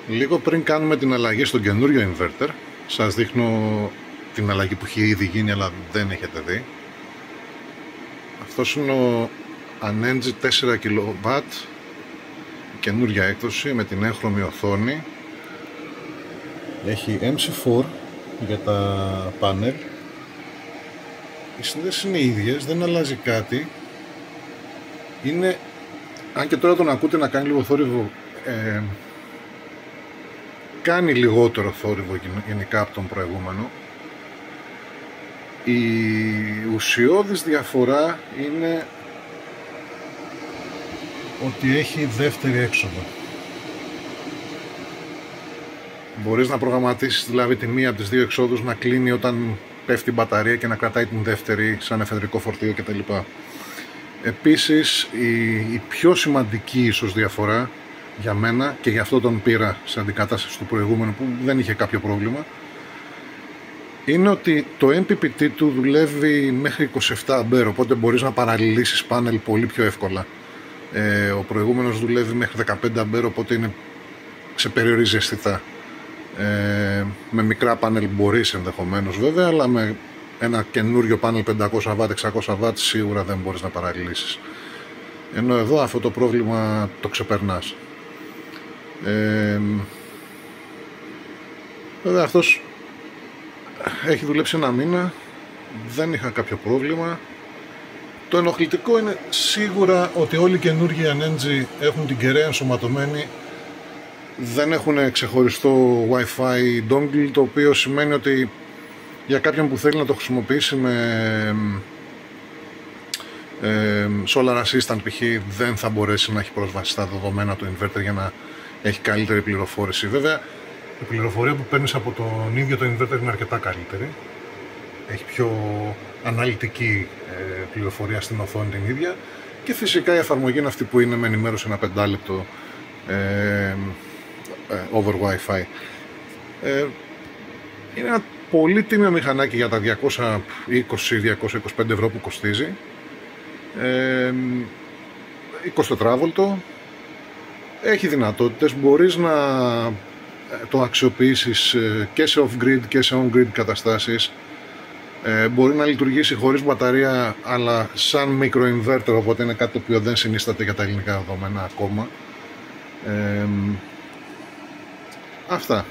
Λίγο πριν κάνουμε την αλλαγή στον καινούριο inverter, σας δείχνω την αλλαγή που έχει ήδη γίνει αλλά δεν έχετε δει. Αυτός είναι ο Anenji 4 kW, καινούρια έκδοση με την έγχρωμη οθόνη. Έχει MC4 για τα πάνελ. Οι συνδέσεις είναι ίδιες, δεν αλλάζει κάτι. Είναι, αν και τώρα τον ακούτε να κάνει λίγο θόρυβο, κάνει λιγότερο θόρυβο γενικά από τον προηγούμενο. Η ουσιώδης διαφορά είναι ότι έχει δεύτερη έξοδο. Μπορείς να προγραμματίσεις δηλαδή τη μία από τις δύο εξόδους να κλείνει όταν πέφτει η μπαταρία και να κρατάει την δεύτερη σαν εφεδρικό φορτίο κτλ. Επίσης η πιο σημαντική ίσως διαφορά για μένα, και γι' αυτό τον πήρα σε αντικατάσταση του προηγούμενου που δεν είχε κάποιο πρόβλημα, είναι ότι το MPPT του δουλεύει μέχρι 27 αμπέρ, οπότε μπορείς να παραλληλήσεις πάνελ πολύ πιο εύκολα. Ο προηγούμενος δουλεύει μέχρι 15 αμπέρ, οπότε ξεπεριορίζει αισθητά. Με μικρά πάνελ μπορείς ενδεχομένως βέβαια, αλλά με ένα καινούριο πάνελ 500W, 600W σίγουρα δεν μπορείς να παραλληλήσεις. Ενώ εδώ αυτό το πρόβλημα το ξεπερνάς. Βέβαια αυτός έχει δουλέψει ένα μήνα, δεν είχα κάποιο πρόβλημα. Το ενοχλητικό είναι σίγουρα ότι όλοι οι καινούργιοι Anenji έχουν την κεραία ενσωματωμένη, δεν έχουν ξεχωριστό Wi-Fi dongle, το οποίο σημαίνει ότι για κάποιον που θέλει να το χρησιμοποιήσει με Solar Assistant π.χ. δεν θα μπορέσει να έχει πρόσβαση στα δεδομένα του inverter για να έχει καλύτερη πληροφόρηση. Βέβαια η πληροφορία που παίρνεις από τον ίδιο το inverter είναι αρκετά καλύτερη, έχει πιο αναλυτική πληροφορία στην οθόνη την ίδια, και φυσικά η εφαρμογή είναι αυτή που είναι με ενημέρωση ένα 5 λεπτό over Wi-Fi. Είναι ένα πολύ τίμιο μηχανάκι για τα 220-225 ευρώ που κοστίζει. 24V, έχει δυνατότητες, μπορείς να το αξιοποιήσεις και σε off-grid και σε on-grid καταστάσεις. Μπορεί να λειτουργήσει χωρίς μπαταρία αλλά σαν micro-inverter, οπότε είναι κάτι το οποίο δεν συνίσταται για τα ελληνικά δεδομένα ακόμα. Αυτά.